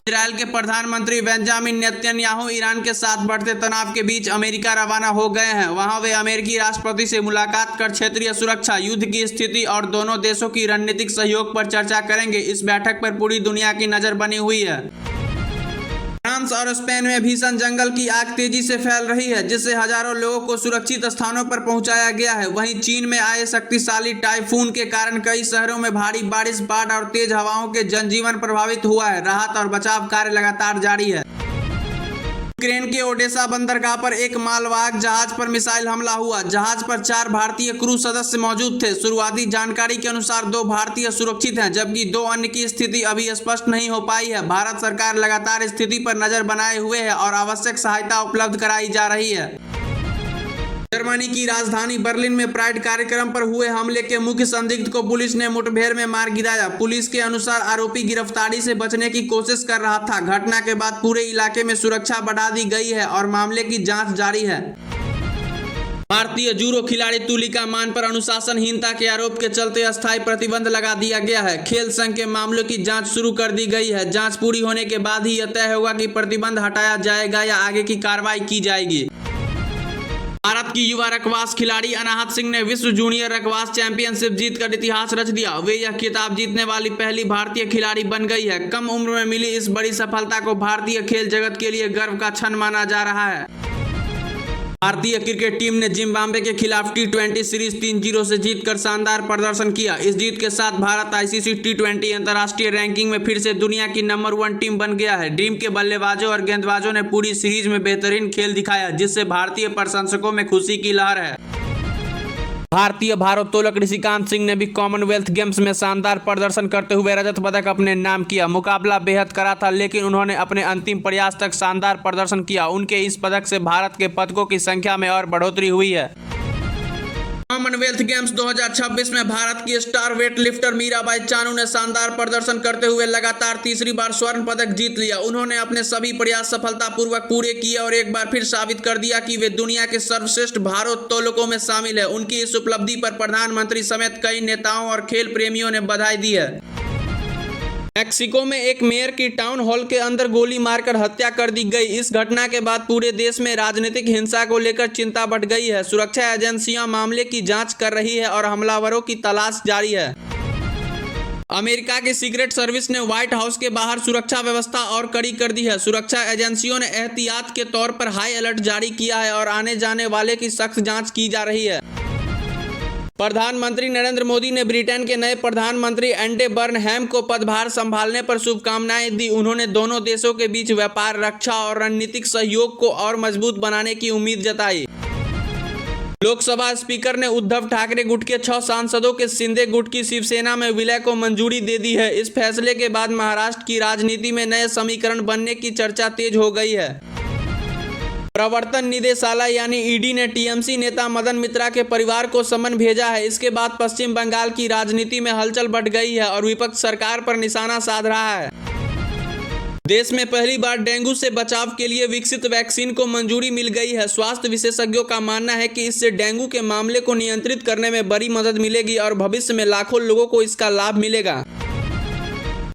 Israel के प्रधानमंत्री Benjamin Netanyahu Iran के साथ बढ़ते तनाव के बीच अमेरिका रवाना हो गए हैं। वहां वे अमेरिकी राष्ट्रपति से मुलाकात कर क्षेत्रीय सुरक्षा, युद्ध की स्थिति और दोनों देशों की रणनीतिक सहयोग पर चर्चा करेंगे। इस बैठक पर पूरी दुनिया की नजर बनी हुई है। फ्रांस और स्पेन में भीषण जंगल की आग तेजी से फैल रही है, जिससे हजारों लोगों को सुरक्षित स्थानों पर पहुंचाया गया है। वहीं चीन में आए शक्तिशाली टाइफून के कारण कई शहरों में भारी बारिश, बाढ़ और तेज हवाओं के जनजीवन प्रभावित हुआ है। राहत और बचाव कार्य लगातार जारी है। यूक्रेन के ओडेसा बंदरगाह पर एक मालवाहक जहाज पर मिसाइल हमला हुआ। जहाज पर 4 भारतीय क्रू सदस्य मौजूद थे। शुरुआती जानकारी के अनुसार 2 भारतीय सुरक्षित हैं, जबकि 2 अन्य की स्थिति अभी स्पष्ट नहीं हो पाई है। भारत सरकार लगातार स्थिति पर नजर बनाए हुए है और आवश्यक सहायता उपलब्ध कराई जा रही है। जर्मनी की राजधानी बर्लिन में प्राइड कार्यक्रम पर हुए हमले के मुख्य संदिग्ध को पुलिस ने मुठभेड़ में मार गिराया। पुलिस के अनुसार आरोपी गिरफ्तारी से बचने की कोशिश कर रहा था। घटना के बाद पूरे इलाके में सुरक्षा बढ़ा दी गई है और मामले की जांच जारी है। भारतीय जूडो खिलाड़ी तुलिका मान पर अनुशासनहीनता के आरोप के चलते अस्थायी प्रतिबंध लगा दिया गया है। खेल संघ के मामलों की जांच शुरू कर दी गई है। जांच पूरी होने के बाद ही यह तय होगा कि प्रतिबंध हटाया जाएगा या आगे की कार्रवाई की जाएगी। भारत की युवा रकवास खिलाड़ी अनाहत सिंह ने विश्व जूनियर रकवास चैंपियनशिप जीतकर इतिहास रच दिया। वे यह खिताब जीतने वाली पहली भारतीय खिलाड़ी बन गई है। कम उम्र में मिली इस बड़ी सफलता को भारतीय खेल जगत के लिए गर्व का क्षण माना जा रहा है। भारतीय क्रिकेट टीम ने जिम्बाब्वे के खिलाफ T20 सीरीज 3-0 से जीतकर शानदार प्रदर्शन किया। इस जीत के साथ भारत ICC T20 अंतर्राष्ट्रीय रैंकिंग में फिर से दुनिया की नंबर 1 टीम बन गया है। टीम के बल्लेबाजों और गेंदबाजों ने पूरी सीरीज में बेहतरीन खेल दिखाया, जिससे भारतीय प्रशंसकों में खुशी की लहर है। भारतीय भारोत्तोलक ऋषिकांत सिंह ने भी कॉमनवेल्थ गेम्स में शानदार प्रदर्शन करते हुए रजत पदक अपने नाम किया। मुकाबला बेहद कड़ा था, लेकिन उन्होंने अपने अंतिम प्रयास तक शानदार प्रदर्शन किया। उनके इस पदक से भारत के पदकों की संख्या में और बढ़ोतरी हुई है। कॉमनवेल्थ गेम्स 2026 में भारत की star weight lifter Mirabai Chanu ने शानदार प्रदर्शन करते हुए लगातार तीसरी बार स्वर्ण पदक जीत लिया। उन्होंने अपने सभी प्रयास सफलतापूर्वक पूरे किए और एक बार फिर साबित कर दिया कि वे दुनिया के सर्वश्रेष्ठ भारोत्तोलकों में शामिल है। उनकी इस उपलब्धि पर प्रधानमंत्री समेत कई नेताओं और खेल प्रेमियों ने बधाई दी है। मैक्सिको में एक मेयर की टाउन हॉल के अंदर गोली मारकर हत्या कर दी गई। इस घटना के बाद पूरे देश में राजनीतिक हिंसा को लेकर चिंता बढ़ गई है। सुरक्षा एजेंसियां मामले की जांच कर रही है और हमलावरों की तलाश जारी है। अमेरिका की सीक्रेट सर्विस ने व्हाइट हाउस के बाहर सुरक्षा व्यवस्था और कड़ी कर दी है। सुरक्षा एजेंसियों ने एहतियात के तौर पर हाई अलर्ट जारी किया है और आने जाने वाले की सख्त जाँच की जा रही है। प्रधानमंत्री नरेंद्र मोदी ने ब्रिटेन के नए प्रधानमंत्री एंडी बर्नहैम को पदभार संभालने पर शुभकामनाएं दी। उन्होंने दोनों देशों के बीच व्यापार, रक्षा और रणनीतिक सहयोग को और मजबूत बनाने की उम्मीद जताई। लोकसभा स्पीकर ने उद्धव ठाकरे गुट के 6 सांसदों के शिंदे गुट की शिवसेना में विलय को मंजूरी दे दी है। इस फैसले के बाद महाराष्ट्र की राजनीति में नए समीकरण बनने की चर्चा तेज हो गई है। प्रवर्तन निदेशालय यानी ईडी ने टीएमसी नेता मदन मित्रा के परिवार को समन भेजा है। इसके बाद पश्चिम बंगाल की राजनीति में हलचल बढ़ गई है और विपक्ष सरकार पर निशाना साध रहा है। देश में पहली बार डेंगू से बचाव के लिए विकसित वैक्सीन को मंजूरी मिल गई है। स्वास्थ्य विशेषज्ञों का मानना है कि इससे डेंगू के मामले को नियंत्रित करने में बड़ी मदद मिलेगी और भविष्य में लाखों लोगों को इसका लाभ मिलेगा।